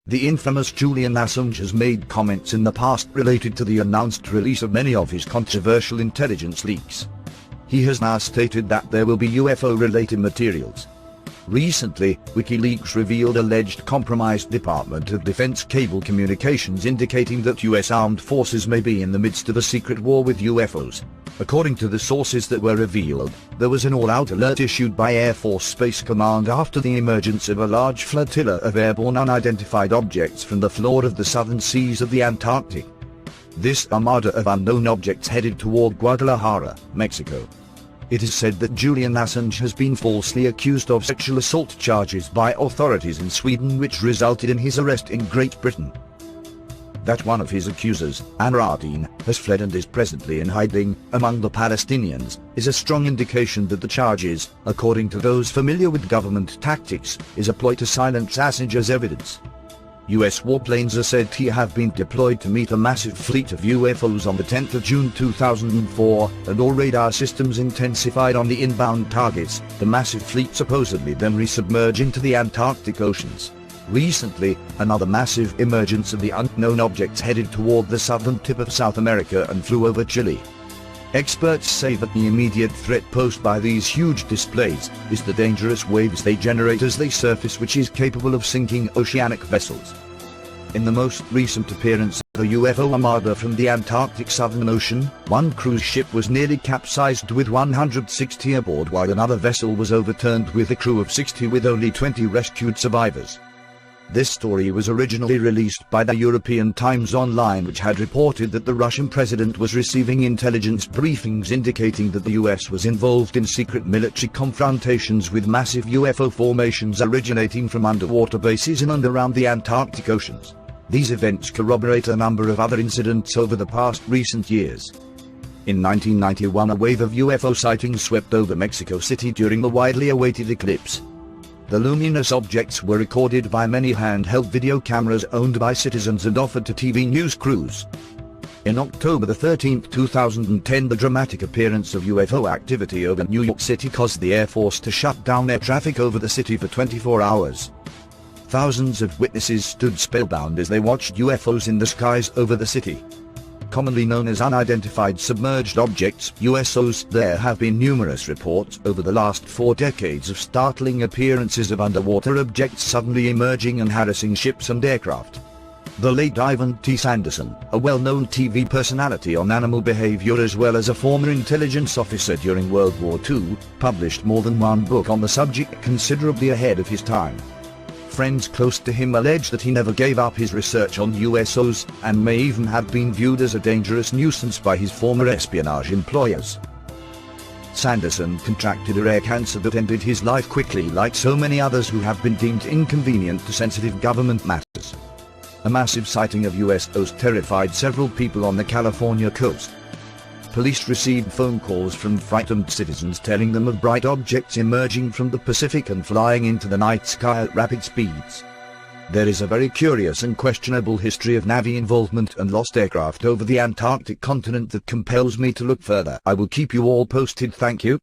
The infamous Julian Assange has made comments in the past related to the announced release of many of his controversial intelligence leaks. He has now stated that there will be UFO-related materials. Recently, WikiLeaks revealed alleged compromised Department of Defense cable communications indicating that US armed forces may be in the midst of a secret war with UFOs. According to the sources that were revealed, there was an all-out alert issued by Air Force Space Command after the emergence of a large flotilla of airborne unidentified objects from the floor of the southern seas of the Antarctic. This armada of unknown objects headed toward Guadalajara, Mexico. It is said that Julian Assange has been falsely accused of sexual assault charges by authorities in Sweden, which resulted in his arrest in Great Britain. That one of his accusers, Anradine, has fled and is presently in hiding among the Palestinians, is a strong indication that the charges, according to those familiar with government tactics, is a ploy to silence Assange's evidence. US warplanes are said to have been deployed to meet a massive fleet of UFOs on the 10th of June 2004, and all radar systems intensified on the inbound targets. The massive fleet supposedly then resubmerged into the Antarctic oceans. Recently, another massive emergence of the unknown objects headed toward the southern tip of South America and flew over Chile. Experts say that the immediate threat posed by these huge displays is the dangerous waves they generate as they surface, which is capable of sinking oceanic vessels. In the most recent appearance of a UFO armada from the Antarctic Southern Ocean, one cruise ship was nearly capsized with 160 aboard, while another vessel was overturned with a crew of 60 with only 20 rescued survivors. This story was originally released by the European Times Online, which had reported that the Russian president was receiving intelligence briefings indicating that the US was involved in secret military confrontations with massive UFO formations originating from underwater bases in and around the Antarctic oceans. These events corroborate a number of other incidents over the past recent years. In 1991, a wave of UFO sightings swept over Mexico City during the widely awaited eclipse. The luminous objects were recorded by many handheld video cameras owned by citizens and offered to TV news crews. In October 13, 2010, the dramatic appearance of UFO activity over New York City caused the Air Force to shut down air traffic over the city for 24 hours. Thousands of witnesses stood spellbound as they watched UFOs in the skies over the city. Commonly known as unidentified submerged objects, USOs, there have been numerous reports over the last 4 decades of startling appearances of underwater objects suddenly emerging and harassing ships and aircraft. The late Ivan T. Sanderson, a well-known TV personality on animal behavior as well as a former intelligence officer during World War II, published more than one book on the subject, considerably ahead of his time. Friends close to him allege that he never gave up his research on USOs, and may even have been viewed as a dangerous nuisance by his former espionage employers. Sanderson contracted a rare cancer that ended his life quickly, like so many others who have been deemed inconvenient to sensitive government matters. A massive sighting of USOs terrified several people on the California coast. Police received phone calls from frightened citizens telling them of bright objects emerging from the Pacific and flying into the night sky at rapid speeds. There is a very curious and questionable history of Navy involvement and lost aircraft over the Antarctic continent that compels me to look further. I will keep you all posted. Thank you.